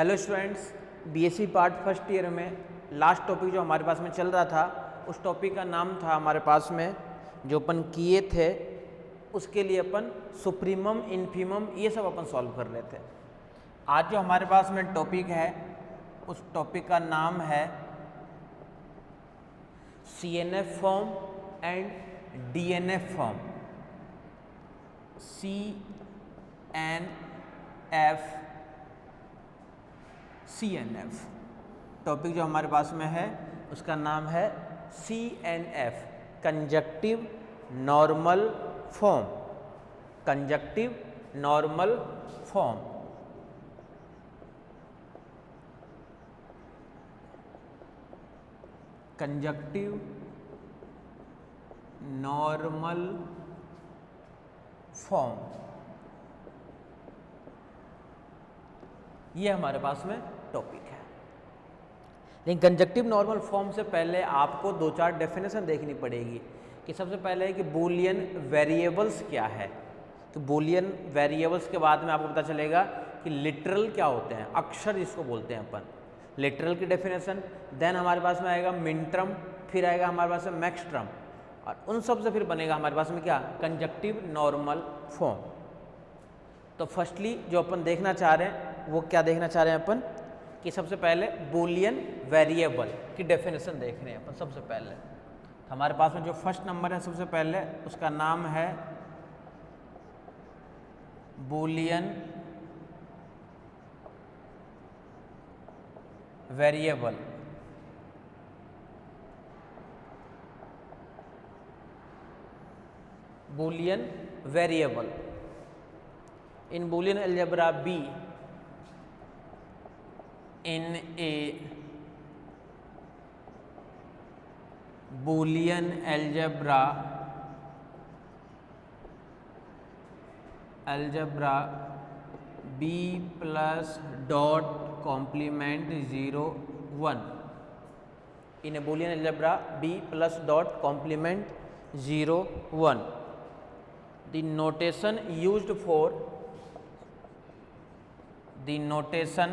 Hello students, BSc part first year में last topic जो हमारे पास में चल रहा था उस टॉपिक का नाम था हमारे पास में जो अपन किए थे उसके लिए अपन सुप्रीमम इन्फीमम ये सब अपन सॉल्व कर रहे थे। आज जो हमारे पास में टॉपिक है उस टॉपिक का नाम है CNF form and DNF form. CNF topic जो हमारे पास में है उसका नाम है CNF conjunctive normal form. Conjunctive normal form. Conjunctive normal form ये हमारे पास में टॉपिक है। लेकिन कंजक्टिव नॉर्मल फॉर्म से पहले आपको दो चार डेफिनेशन देखनी पड़ेगी कि सबसे पहले है कि बूलियन वेरिएबल्स क्या है। तो बूलियन वेरिएबल्स के बाद में आपको पता चलेगा कि लिटरल क्या होते हैं, अक्षर जिसको बोलते हैं अपन, लिटरल की डेफिनेशन। देन हमारे पास में आएगा मिनटर्म, फिर आएगा हमारे पास में मैक्सटर्म, और उन सब से फिर बनेगा हमारे पास में क्या, कंजक्टिव नॉर्मल फॉर्म। तो फर्स्टली जो अपन देखना चाह रहे हैं वो क्या देखना चाह रहे हैं अपन कि सबसे पहले बूलियन वेरिएबल की डेफिनेशन देख रहे हैं अपन। सबसे पहले तो हमारे पास में जो फर्स्ट नंबर है सबसे पहले उसका नाम है Boolean variable. Boolean variable in Boolean algebra B, in a Boolean algebra B plus dot complement 0 1, in a Boolean algebra B plus dot complement 0 1, the notation used for the notation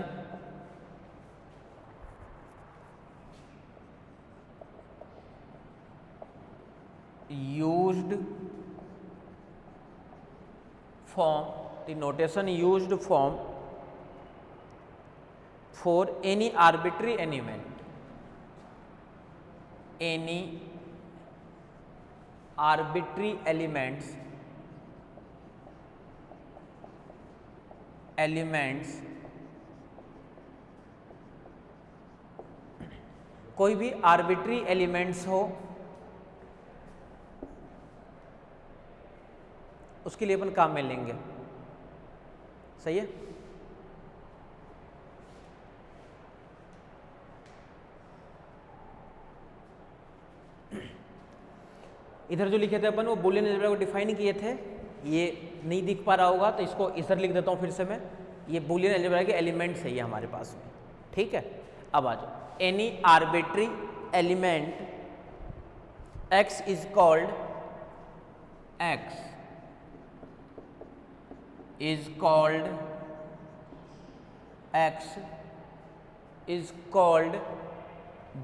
used form for any arbitrary element, any arbitrary elements कोई भी arbitrary elements हो उसके लिए अपन काम में लेंगे। सही है। इधर जो लिखे थे अपन वो बूलियन अलजेब्रा को डिफाइन किए थे, ये नहीं दिख पा रहा होगा तो इसको इधर लिख देता हूँ फिर से मैं। ये बूलियन अलजेब्रा के एलिमेंट्स है ये हमारे पास में, ठीक है। अब आ जाओ, any arbitrary element x is called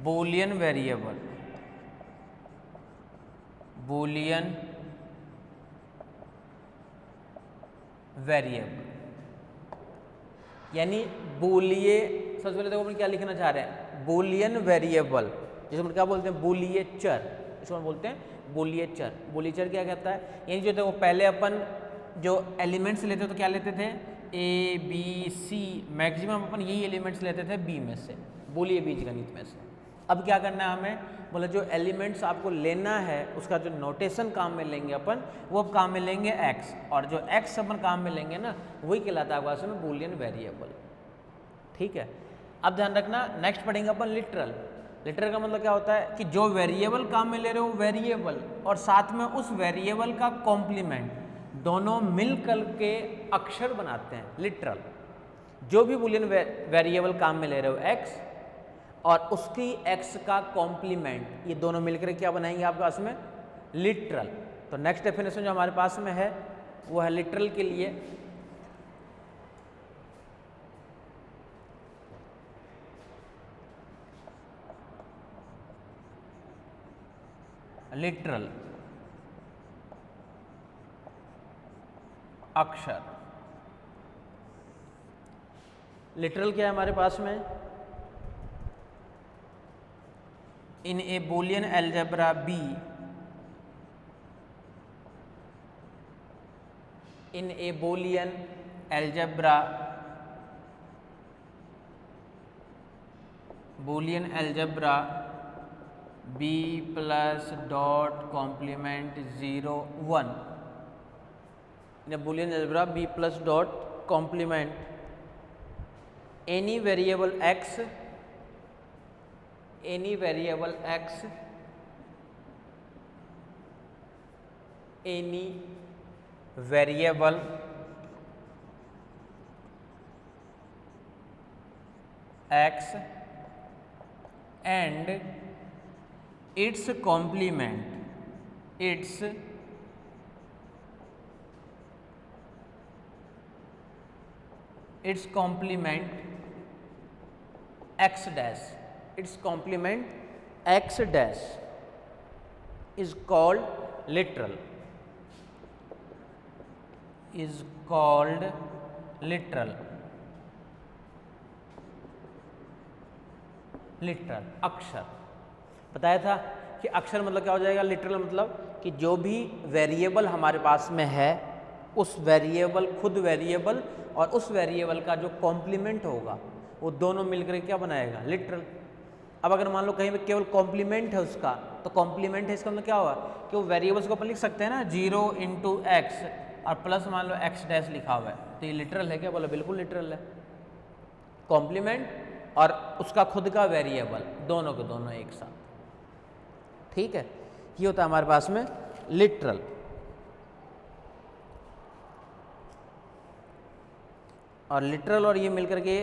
Boolean variable. Boolean variable यानी बूलिये, सबसे पहले देखो अपन क्या लिखना चाह रहे हैं, बूलियन वेरिएबल जिसको अपन क्या बोलते हैं, बूलिये चर, इसको अपन बोलते हैं बूलिये चर। बूलिये चर क्या कहता है, यानी जो देखो पहले अपन जो एलिमेंट्स लेते थे तो क्या लेते थे, A B C, मैक्सिमम अपन यही एलिमेंट्स लेते थे B में से, बूलिये बीजगणित में से। अब क्या करना है हमें, बोला जो एलिमेंट्स आपको लेना है उसका जो नोटेशन काम में लेंगे अपन, वो अब काम में लेंगे x, और जो x अपन काम में लेंगे ना वही कहलाता है भाषा में बूलियन वेरिएबल, ठीक है। अब ध्यान रखना, नेक्स्ट पढ़ेंगे अपन लिटरल। लिटरल का मतलब क्या होता है कि जो वेरिएबल काम में ले रहे हो वेरिएबल और साथ में उस वेरिएबल का कॉम्प्लीमेंट, दोनों मिलकर के अक्षर बनाते हैं लिटरल। जो भी बूलियन वेरिएबल काम में ले रहे हो x और उसकी x का कॉम्प्लीमेंट, ये दोनों मिलकर क्या बनाएंगे आपके पास में, लिटरल। तो नेक्स्ट डेफिनेशन जो हमारे पास में है वो है लिटरल के लिए लिटरल अक्षर। लिटरल क्या है हमारे पास में? In a Boolean algebra B, in a Boolean algebra, Boolean algebra B plus dot complement 0 1, in a Boolean algebra B plus dot complement any variable x, any variable x, any variable x and its complement, its complement x dash, its complement x dash is called literal, is called literal, literal अक्षर। बताया था कि अक्षर मतलब क्या हो जाएगा? Literal मतलब कि जो भी वेरिएबल हमारे पास में है उस वेरिएबल, खुद वेरिएबल और उस वेरिएबल का जो कॉम्प्लीमेंट होगा वो दोनों मिलकर क्या बनाएगा? लिटरल। अब अगर मान लो कहीं पे केवल कॉम्प्लीमेंट है उसका, तो कॉम्प्लीमेंट है इसका मतलब क्या होगा कि वो वेरिएबल्स को अपन लिख सकते हैं ना 0 × x और प्लस मान लो x डैश लिखा हुआ है, तो ये लिटरल है क्या? बोला बिल्कुल लिटरल है। कॉम्प्लीमेंट और उसका खुद का वेरिएबल दोनों के दोनों एक साथ। ठीक है, ये होता है हमारे पास में लिटरल। और लिटरल और ये मिलकर के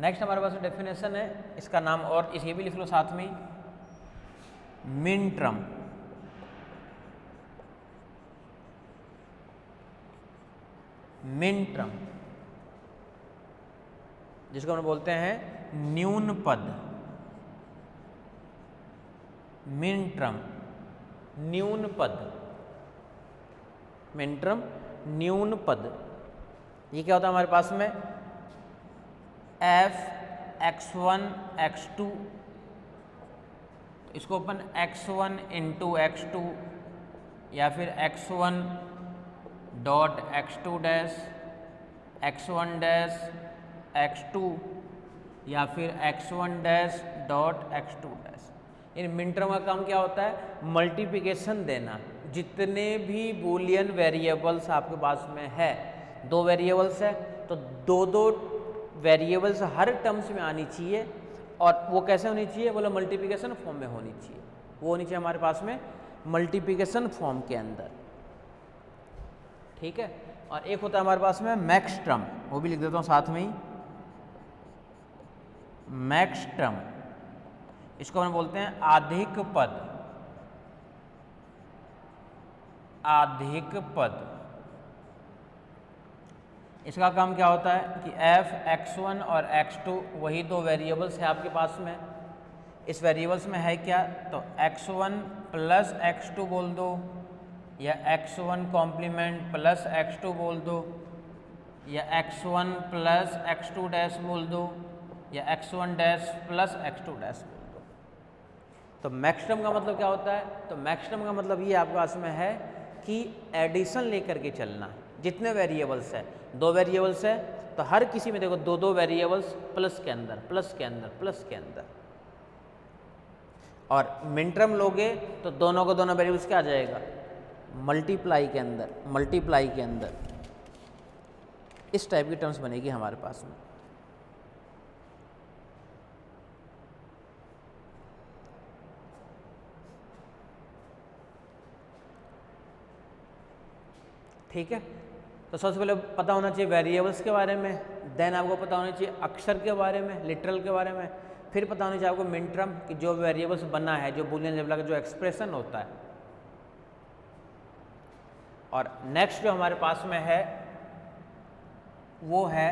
नेक्स्ट हमारे पास डेफिनेशन है, इसका नाम और इसे भी लिख लो साथ में, मिनट्रम। मिनट्रम जिसको हम बोलते हैं न्यून पद। मिनट्रम न्यून पद, मिनट्रम न्यून पद। ये क्या होता है हमारे पास में? f x1 x2, इसको अपन x1 × x2 या फिर x1 dot x2 dash, x1 dash x2 या फिर x1 dash dot x2 dash. इन मिनट्रम का काम क्या होता है? मल्टीप्लिकेशन देना। जितने भी बूलियन वेरिएबल्स आपके पास में है, 2 वेरिएबल्स है तो 2 वेरिएबल्स हर टर्म्स में आनी चाहिए। और वो कैसे होनी चाहिए? बोला मल्टीप्लिकेशन फॉर्म में होनी चाहिए। वो होनी चाहिए हमारे पास में मल्टीप्लिकेशन फॉर्म के अंदर। ठीक है, और एक होता है हमारे पास में मैक्स टर्म, वो भी लिख देता हूँ साथ में ही, मैक्स टर्म। इसको हम बोलते हैं आधिक पद। आधिक पद, इसका काम क्या होता है कि f x1 और x2 वही 2 वेरिएबल्स है आपके पास में। इस वेरिएबल्स में है क्या? तो x1 प्लस x2 बोल दो, या x1 कॉम्प्लीमेंट प्लस x2 बोल दो, या x1 प्लस x2 डैश बोल दो, या x1 dash plus x2 dash बोल दो। तो मैक्सिमम का मतलब क्या होता है? तो मैक्सिमम का मतलब ये आपके पास में है कि एडिशन लेकर के चलना। जितने वेरिएबल्स है, 2 वेरिएबल्स है तो हर किसी में देखो 2 वेरिएबल्स प्लस के अंदर, प्लस के अंदर, प्लस के अंदर। और मिनट्रम लोगे तो दोनों को दोनों वेरिएबल्स क्या आ जाएगा? मल्टीप्लाई के अंदर, मल्टीप्लाई के अंदर। इस टाइप की टर्म्स बनेगी हमारे पास में। ठीक है, तो सबसे पहले पता होना चाहिए वेरिएबल्स के बारे में, देन आपको पता होना चाहिए अक्षर के बारे में, लिटरल के बारे में, फिर पता होना चाहिए आपको मिनट्रम कि जो वेरिएबल्स बना है, जो बूलियन अलजेब्रा का जो एक्सप्रेशन होता है। और नेक्स्ट जो हमारे पास में है वो है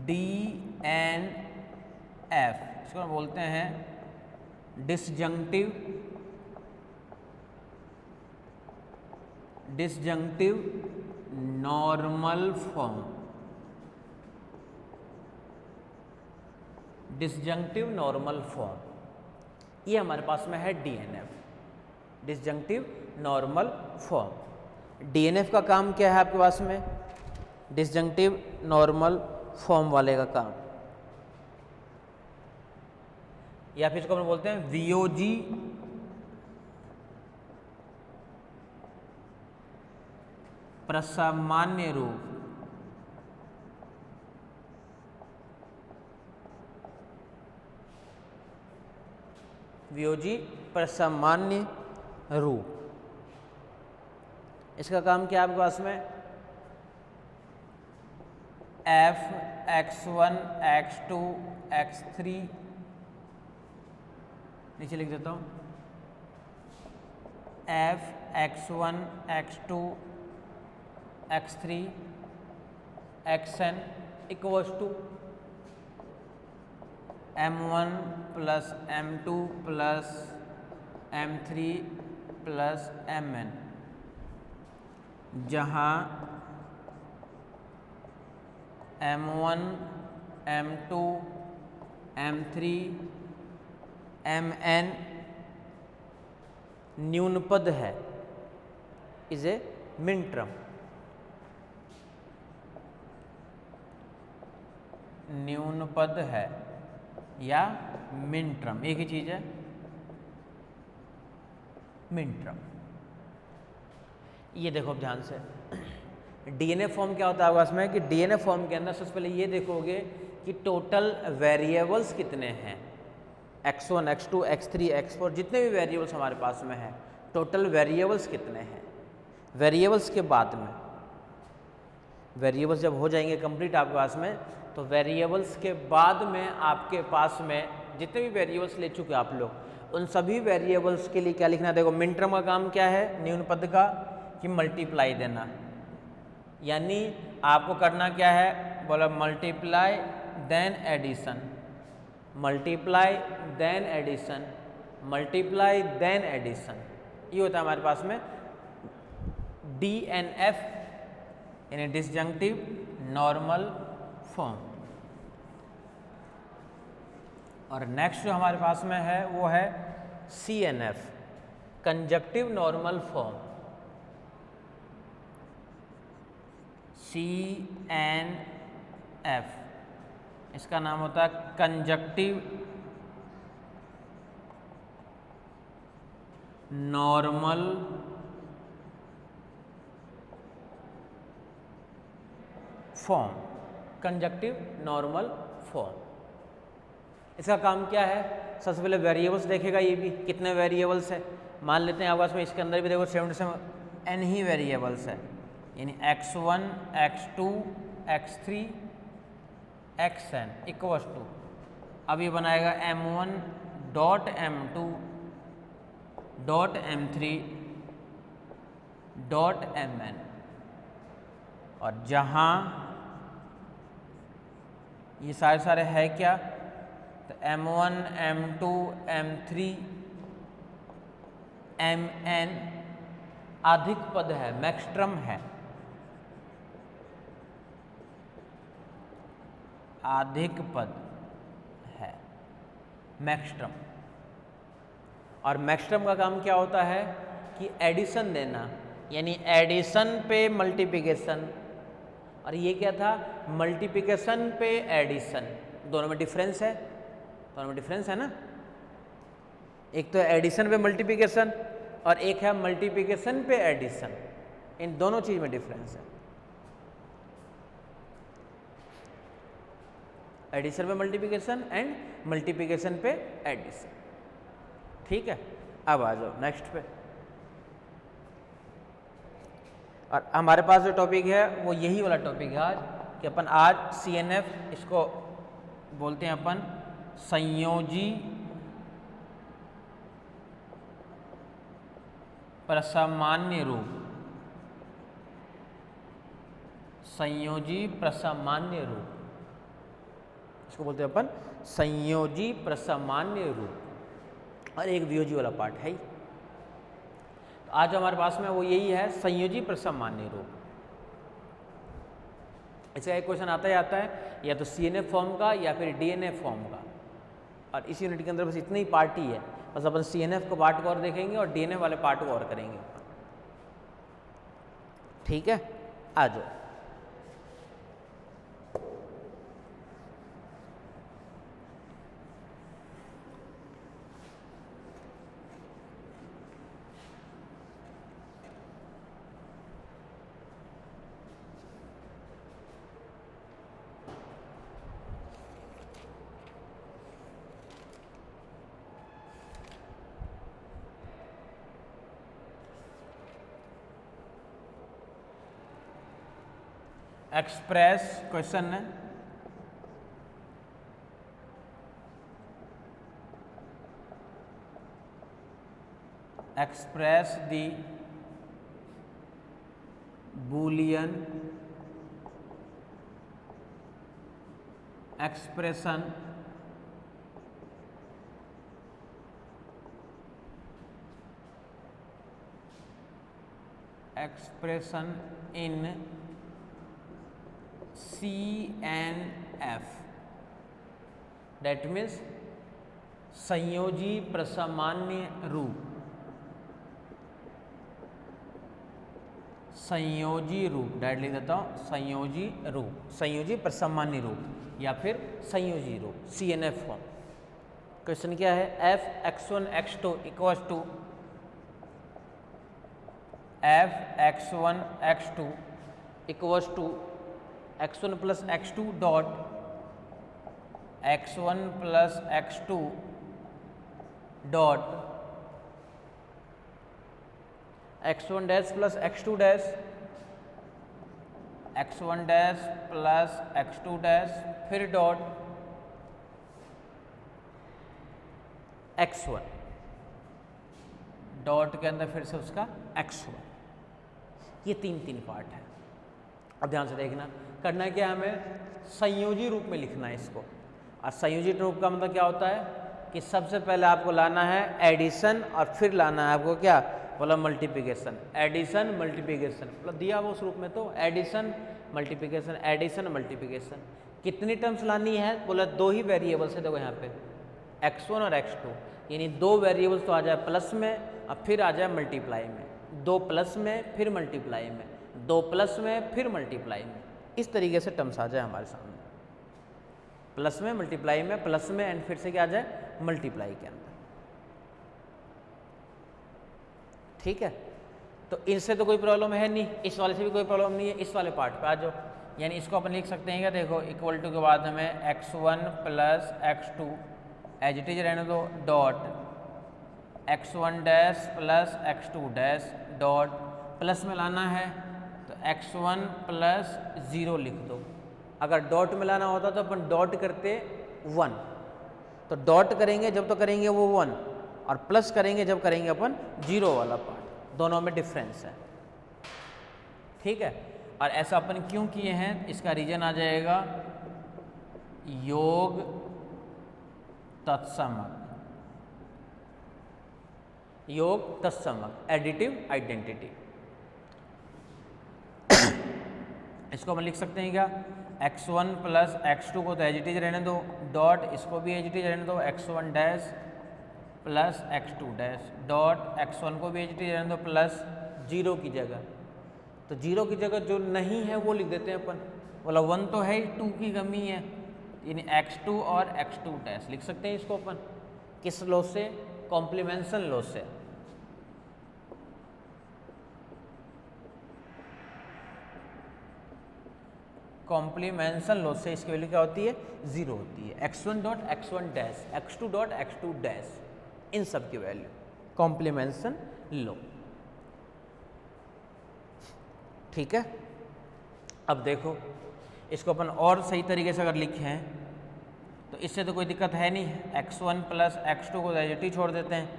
DNF, इसको हम बोलते हैं डिसजंक्टिव नॉर्मल फॉर्म, डिसजंक्टिव नॉर्मल फॉर्म, ये हमारे पास में है DNF, डिसजंक्टिव नॉर्मल फॉर्म। DNF का काम क्या है आपके पास में, डिसजंक्टिव नॉर्मल फॉर्म वाले का काम, या फिर इसको हम बोलते हैं VOG प्रसामान्य रूप, VOG प्रसामान्य रूप। इसका काम क्या है आपके पास में, F X1 X2 X3, नीचे लिख देता हूँ, F X1 X2 X3 Xn equals to M1 plus M2 plus M3 plus Mn, जहाँ M1 M2 M3 Mn न्यून पद है, इज ए मिन टर्म, न्यून पद है या मिन टर्म, एक ही चीज है, मिन टर्म। ये देखो अब ध्यान से, DNF फॉर्म क्या होता है आपके पास में, कि DNF फॉर्म के अंदर सबसे पहले ये देखोगे कि टोटल वेरिएबल्स कितने हैं, X1 X2 X3 X4 जितने भी वेरिएबल्स हमारे पास में है, टोटल वेरिएबल्स कितने हैं। वेरिएबल्स के बाद में, वेरिएबल्स जब हो जाएंगे कंप्लीट आपके पास में, तो वेरिएबल्स के बाद में आपके पास में जितने भी वेरिएबल्स ले चुके आप लोग, उन सभी वेरिएबल्स के लिए क्या लिखना, देखो मिन टर्म का काम क्या है, न्यून पद का, कि मल्टीप्लाई देना, यानी आपको करना क्या है, बोला multiply then addition, multiply then addition, multiply then addition, ये होता है हमारे पास में DNF यानी डिसजंक्टिव नॉर्मल फॉर्म। और नेक्स्ट जो हमारे पास में है वो है CNF conjunctive normal form, CNF, इसका नाम होता है conjunctive normal form, conjunctive normal form. इसका काम क्या है, सबसे पहले वेरिएबल्स देखेगा, ये भी कितने वेरिएबल्स है, मान लेते हैं आपस में इसके अंदर भी देखो 77 n ही वेरिएबल्स है, यानी X1 X2 X3 Xn equals to, अब ये बनाएगा M1 dot M2 dot M3 dot Mn, और जहाँ ये सारे है क्या, तो M1 M2 M3 Mn अधिक पद है, मैक्सट्रम है, अधिक पद है मैक्सट्रम। और मैक्सट्रम का काम क्या होता है कि एडिशन देना, यानी एडिशन पे मल्टीप्लिकेशन, और ये क्या था, मल्टीप्लिकेशन पे एडिशन, दोनों में डिफरेंस है, दोनों में डिफरेंस है ना, एक तो एडिशन पे मल्टीप्लिकेशन और एक है मल्टीप्लिकेशन पे एडिशन, इन दोनों चीज में डिफरेंस है। एडिशन पे मल्टीप्लिकेशन एंड मल्टीप्लिकेशन पे एडिशन, ठीक है। अब आ जाओ नेक्स्ट पे, और हमारे पास जो टॉपिक है वो यही वाला टॉपिक है आज, कि अपन आज CNF, इसको बोलते हैं अपन संयोजी प्रसामान्य रूप, संयोजी प्रसामान्य रूप, इसको बोलते हैं अपन संयोजी प्रसामान्य रूप, और एक वियोजी वाला पार्ट है ही। तो आज हमारे पास में वो यही है, संयोजी प्रसामान्य रूप। इसका एक क्वेश्चन आता ही आता है, या तो CNF फॉर्म का या फिर DNF फॉर्म का, और इस यूनिट के अंदर बस इतनी ही पार्ट ही है, बस अपन CNF को पार्ट को और देखेंगे और DNF वाले पार्ट को और करेंगे। ठीक है, आ जाओ। एक्सप्रेस क्वेश्चन है, express the Boolean expression in CNF, that means संयोजी प्रसामान्य रूप, संयोजी रूप, डायरेक्ट लिख देता हूँ, संयोजी रूप, संयोजी प्रसामान्य रूप या फिर संयोजी रूप, CNF फॉर्म। क्वेश्चन क्या है, f(x1 x2) equals to f(x1 x2) equals to x1 plus x2 dot x1 plus x2 dot x1 dash plus x2 dash, x1 dash plus x2 dash, फिर डॉट x1, डॉट के अंदर फिर से उसका x1। ये तीन पार्ट है। अब ध्यान से देखना, करना क्या है, हमें संयोजी रूप में लिखना है इसको। और संयोजी रूप का मतलब क्या होता है कि सबसे पहले आपको लाना है एडिशन और फिर लाना है आपको क्या बोला, मल्टीप्लिकेशन। एडिशन मल्टीप्लिकेशन मतलब दिया वो उस रूप में, तो एडिशन मल्टीप्लिकेशन, एडिशन मल्टीप्लिकेशन। कितनी टर्म्स लानी है बोला, दो ही वेरिएबल्स है। देखो यहाँ पे x1 और x2, यानी दो वेरिएबल्स तो आ जाए प्लस में और फिर आ जाए मल्टीप्लाई में, दो प्लस में फिर मल्टीप्लाई में, दो प्लस में फिर मल्टीप्लाई में, इस तरीके से टर्म्स आ जाए हमारे सामने, प्लस में मल्टीप्लाई में, प्लस में एंड फिर से क्या आ जाए मल्टीप्लाई के अंदर। ठीक है, तो इनसे तो कोई प्रॉब्लम है नहीं, इस वाले से भी कोई प्रॉब्लम नहीं है। इस वाले पार्ट पे आ जाओ, यानी इसको अपन लिख सकते हैं क्या, देखो इक्वल टू के बाद हमें x1 plus x2 as it is रहने दो, dot x1 dash plus x2 dash, dot plus में लाना है तो x1 प्लस 0 लिख दो। अगर डॉट में लाना होता तो अपन डॉट करते 1, तो डॉट करेंगे जब तो करेंगे वो 1, और प्लस करेंगे जब करेंगे अपन 0 वाला पार्ट, दोनों में डिफरेंस है। ठीक है, और ऐसा अपन क्यों किए हैं, इसका रीजन आ जाएगा योग तत्समक, योग तत्समक, एडिटिव आइडेंटिटी। इसको हम लिख सकते हैं क्या, x1 प्लस x2 को तो एज इट इज रहने दो, डॉट इसको भी एज इट इज रहने दो, x1 dash plus x2 dash, dot x1 को भी एज इट इज रहने दो प्लस 0 की जगह, तो 0 की जगह जो नहीं है वो लिख देते हैं अपन, बोला 1 तो है ही, 2 की कमी है, यानी x2 और x2 डैश लिख सकते हैं इसको अपन। किस लॉ से, कॉम्प्लीमेंशन लॉ से। कॉम्प्लीमेंशन लॉ से इसकी वैल्यू क्या होती है, 0 होती है। x1 dot x1 dash, x2 dot x2 dash, इन सब की वैल्यू कॉम्प्लीमेंशन लॉ। ठीक है, अब देखो इसको अपन और सही तरीके से अगर लिखें तो इससे तो कोई दिक्कत है नहीं, x1 प्लस x2 को एज इट इज छोड़ देते हैं,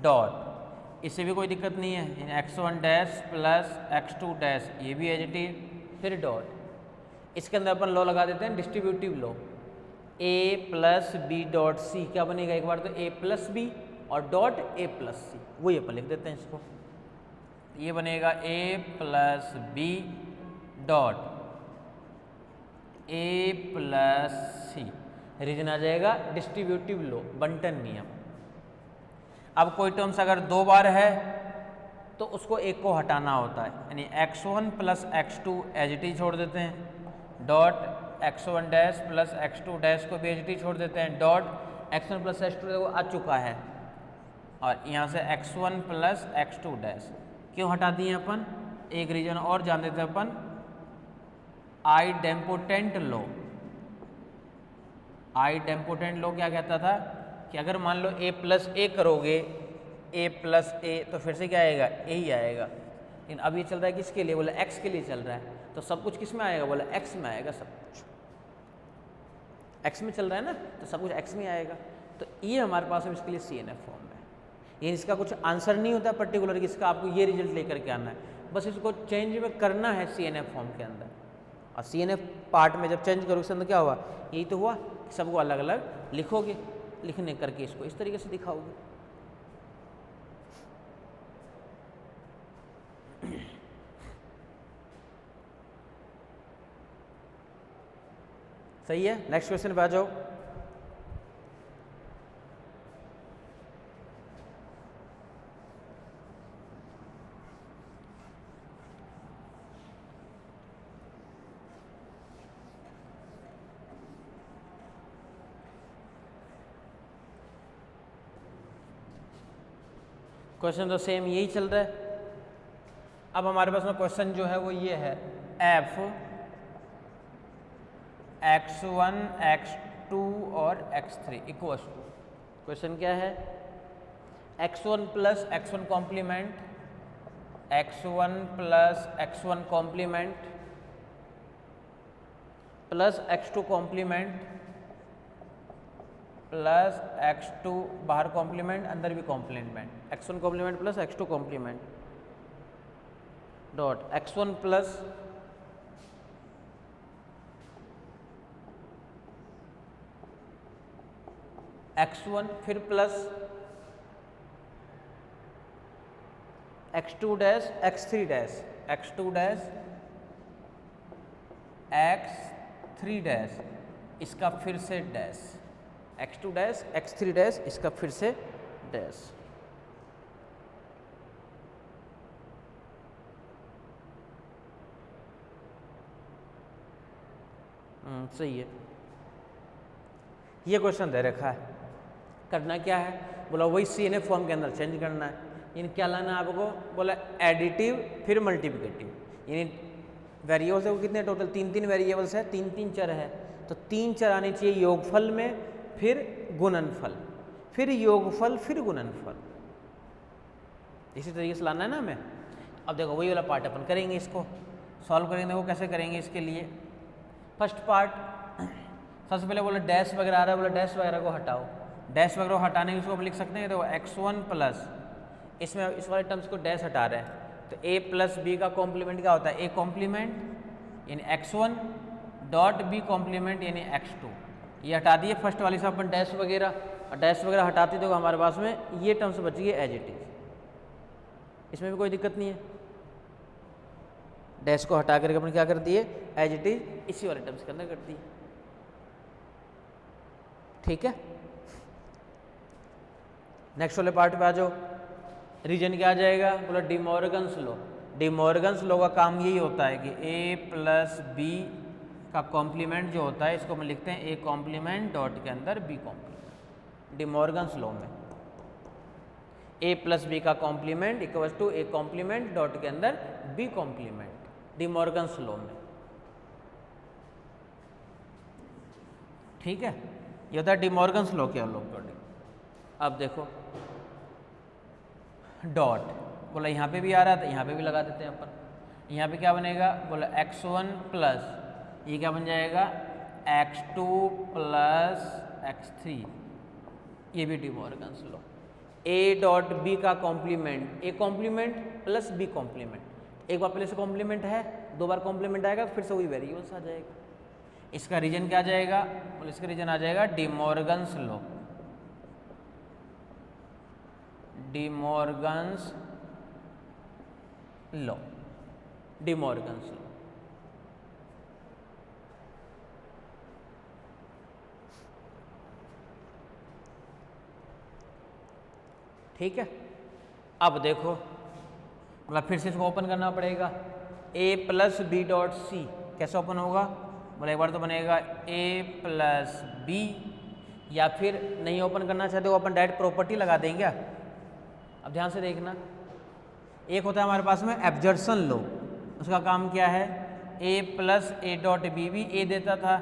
डॉट इससे भी कोई दिक्कत नहीं है, x1 dash plus x2 dash, ये भी एज इट इज, फिर डॉट। इसके अंदर अपन लॉ लगा देते हैं distributive law, A plus B dot C क्या बनेगा, एक बार तो ए प्लस बी और डॉट ए प्लस सी, वही अपन लिख देते हैं इसको। ये बनेगा A plus B dot A plus C, reason आ जाएगा डिस्ट्रीब्यूटिव लॉ, बंटन नियम। अब कोई टर्म्स अगर दो बार है तो उसको एक को हटाना होता है, यानी x1 plus x2 as it is छोड़ देते हैं, dot x1 dash plus x2 dash को भी एज इट इज छोड़ देते हैं, डॉट x1 प्लस x2 देखो आ चुका है, और यहाँ से x1 प्लस x2 डैश क्यों हटा दिए अपन, एक रीजन और जान देते हैं अपन, आइडेम्पोटेंट लॉ। आइडेम्पोटेंट लॉ क्या कहता था कि अगर मान लो a प्लस ए करोगे, a प्लस ए तो फिर से क्या आएगा, ए ही आएगा। लेकिन अब ये चल रहा है किसके लिए, बोला x के लिए चल रहा है, तो सब कुछ किस में आएगा, बोला x में आएगा, सब कुछ x में चल रहा है ना, तो सब कुछ x में आएगा। तो ये हमारे पास अब इसके लिए CNF फॉर्म है। ये इसका कुछ आंसर नहीं होता पर्टिकुलर कि इसका आपको ये रिजल्ट लेकर के आना है, बस इसको चेंज में करना है CNF फॉर्म के अंदर। और CNF पार्ट में जब चेंज करोगे उसके अंदर क्या हुआ, यही तो हुआ, सबको अलग अलग लिखोगे, लिखने करके इसको इस तरीके से दिखाओगे। सही है, नेक्स्ट क्वेश्चन पे आ जाओ। क्वेश्चन तो सेम यही चल रहा है। अब हमारे पास में क्वेश्चन जो है वो ये है, एफ x1 x2 और x3 इक्वल्स टू, क्वेश्चन क्या है, x1 plus x1 complement, x1 plus x1 complement plus x2 complement plus x2 बाहर कॉम्प्लीमेंट अंदर भी complement, x1 complement plus x2 complement dot x1 plus x1 फिर plus x2 dash x3 dash, x2 dash x3 dash, इसका फिर से dash, x2 dash x3 dash, इसका फिर से डैश। सही है, ये क्वेश्चन दे रखा है, करना क्या है, बोला वही CNF फॉर्म के अंदर चेंज करना है। यानी क्या लाना है आपको, बोला एडिटिव फिर मल्टीप्लिकेटिव, यानी वेरिएबल्स है वो कितने टोटल, तीन वेरिएबल्स है, तीन चर है, तो 3 चर आने चाहिए योगफल में, फिर गुणनफल, फिर योगफल, फिर गुणनफल, इसी तरीके से लाना है ना हमें। अब देखो वही वाला पार्ट अपन करेंगे, इसको सॉल्व करेंगे। देखो कैसे करेंगे इसके लिए, फर्स्ट पार्ट सबसे पहले बोला डैश वगैरह आ रहा है, बोला डैश वगैरह को हटाओ, डैश वगैरह हटाने के उसको आप लिख सकते हैं। देखो x1 प्लस, इसमें इस वाले टर्म्स को डैश हटा रहे हैं, तो a प्लस बी का कॉम्प्लीमेंट क्या होता है, a कॉम्प्लीमेंट यानी x1 डॉट बी कॉम्प्लीमेंट यानी x2, ये हटा दिए फर्स्ट वाली से अपन डैश वगैरह, और डैश वगैरह हटाते तो हमारे पास में ये टर्म्स बच गए एज इट इज, इसमें भी कोई दिक्कत नहीं है। डैश को हटा करके अपन क्या कर दिए, एज इट इज इसी वाले टर्म्स के अंदर कर दिए, ठीक है। नेक्स्ट वाले पार्ट पे आ जाओ, रीजन क्या आ जाएगा, बोला डिमॉर्गन्स लॉ। डिमॉर्गन्स लॉ का काम यही होता है कि a प्लस बी का कॉम्प्लीमेंट जो होता है, इसको हम लिखते हैं a कॉम्प्लीमेंट डॉट के अंदर b कॉम्प्लीमेंट। डिमॉर्गन्स लॉ में a प्लस बी का complement equal to a complement dot के अंदर b कॉम्प्लीमेंट, डिमॉर्गन्स लॉ में, ठीक है। ये होता है डिमॉर्गन्स लॉ के अकॉर्डिंग। अब देखो डॉट, बोला यहाँ पे भी आ रहा था, यहाँ पे भी लगा देते हैं अपन। यहाँ पे क्या बनेगा, बोला x1 प्लस, ये क्या बन जाएगा x2 प्लस x3, ये भी De Morgan's law. a dot B का complement, a complement plus b complement, एक बार पहले से कॉम्प्लीमेंट है, 2 बार कॉम्प्लीमेंट आएगा, फिर से वही वेरिएबल्स आ जाएगा। इसका रीजन क्या आ जाएगा, बोले इसका रीजन आ जाएगा De Morgan's law, De Morgan's law, De Morgan's law. ठीक है, अब देखो मतलब फिर से इसको ओपन करना पड़ेगा। a plus B dot C कैसे ओपन होगा, बोले एक बार तो बनेगा a प्लस बी, या फिर नहीं ओपन करना चाहते हो अपन डायरेक्ट प्रॉपर्टी लगा देंगे। अब ध्यान से देखना, एक होता है हमारे पास में एब्जर्सन लॉ, उसका काम क्या है, a plus A dot B भी a देता था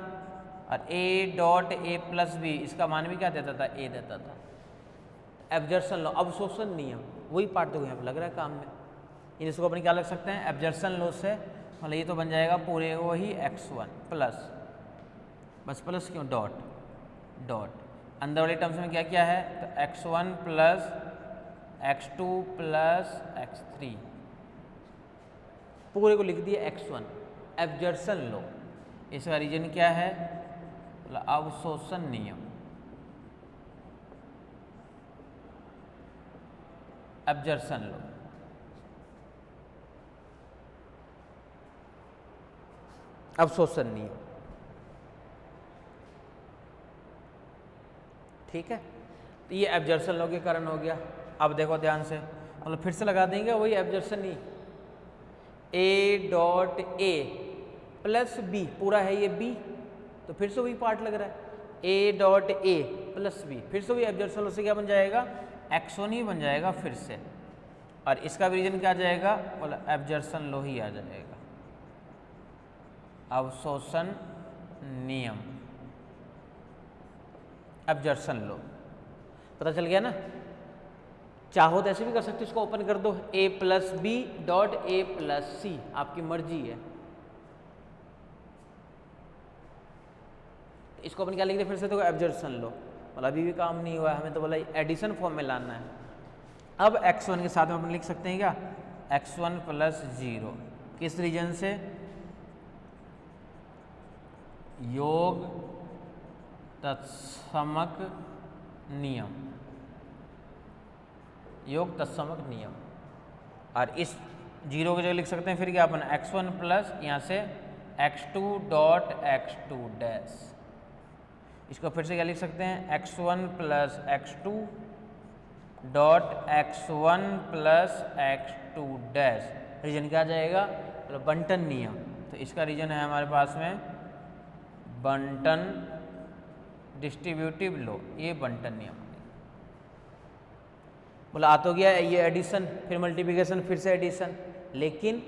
और a dot A plus B इसका मान भी क्या देता था, a देता था। एब्जर्सन लॉ, अवशोषण नियम, वही पार्ट तो यहाँ पर लग रहा है काम में। इसको अपन क्या लग सकते हैं, एब्जर्सन लॉ से मतलब ये तो बन जाएगा पूरे वही x1 प्लस, बस प्लस क्यों, डॉट डॉट, अंदर वाले टर्म्स में क्या क्या है, तो x1 plus x2 plus x3, पूरे को लिख दिया x1, एब्जर्सन लॉ। इसका रीजन क्या है, अवशोषण नियम, एब्जर्सन लॉ। अवशोषण नियम, ठीक है, तो ये एब्जर्सन लॉ के कारण हो गया। अब देखो ध्यान से, मतलब फिर से लगा देंगे वही एब्जर्सन ही, a dot A plus B, पूरा है ये b, तो फिर से वही पार्ट लग रहा है, a dot A plus B, फिर से वही एब्जर्सन लॉ से क्या बन जाएगा, x1 ही बन जाएगा फिर से, और इसका भी रीजन क्या आ जाएगा, बोला एब्जर्सन लॉ ही आ जाएगा, अवशोषण नियम, एब्जर्सन लॉ। पता चल गया ना, चाहो तो ऐसे भी कर सकते हो, इसको ओपन कर दो, a plus B dot A plus C, आपकी मर्जी है। इसको अपन क्या लिख दे फिर से, तो एब्जर्सन लॉ, मतलब अभी भी काम नहीं हुआ है, हमें तो बोला एडिशन फॉर्म में लाना है। अब x1 के साथ में अपन लिख सकते हैं क्या, x1 प्लस 0, किस रीजन से, योग तत्समक नियम, योग तत्समक नियम, और इस 0 की जगह लिख सकते हैं फिर क्या अपन, x1 प्लस यहाँ से x2 डॉट x2 डैश, इसको फिर से क्या लिख सकते हैं, x1 plus x2 dot x1 plus x2 dash, reason क्या आ जाएगा, तो बंटन नियम, तो इसका रीजन है हमारे पास में बंटन डिस्ट्रीब्यूटिव लॉ, ये बंटन नियम। बोला आ तो गया ये एडिशन, फिर मल्टीप्लिकेशन, फिर से एडिशन, लेकिन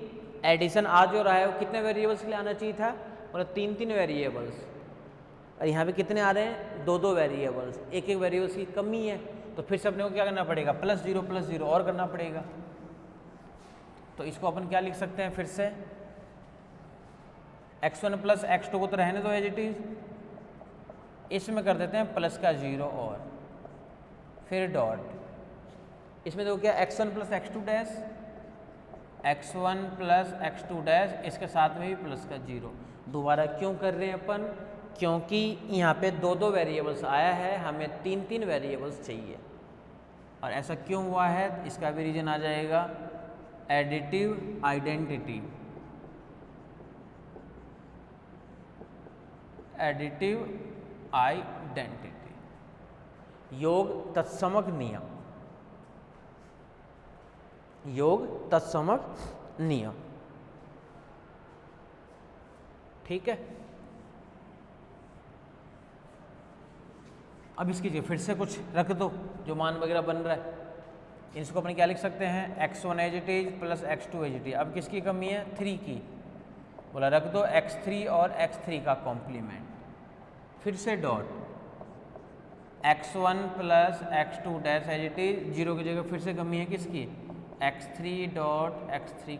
एडिशन आ जो रहा है वो कितने वेरिएबल्स के लिए आना चाहिए था, बोला 3-3 वेरिएबल्स, और यहाँ पे कितने आ रहे हैं, 2-2 वेरिएबल्स, एक वेरिएबल्स की कमी है, तो फिर से अपने को क्या करना पड़ेगा, प्लस जीरो और करना पड़ेगा। तो इसको अपन क्या लिख सकते हैं फिर से, x1 प्लस x2 को तो रहने दो एज इट इज, इसमें कर देते हैं प्लस का 0 और फिर डॉट, इसमें देखो क्या x1 plus x2 dash, x1 plus x2 dash, इसके साथ में भी प्लस का 0। दोबारा क्यों कर रहे हैं अपन, क्योंकि यहाँ पे 2-2 वेरिएबल्स आया है, हमें 3-3 वेरिएबल्स चाहिए, और ऐसा क्यों हुआ है, इसका भी रीजन आ जाएगा एडिटिव आइडेंटिटी, एडिटिव आइडेंटिटी, योग तत्समक नियम, योग तत्समक नियम, ठीक है। अब इसकी जगह फिर से कुछ रख दो जो मान वगैरह बन रहा है, इसको अपन क्या लिख सकते हैं, x1 as it is plus x2 as it is. अब किसकी कमी है, 3 की, बोला रख दो x3 और x3 का कॉम्प्लीमेंट, फिर से dot, x1 plus x2 dash as it is, 0 की जगह फिर से कमी है किसकी, x3 डॉट x3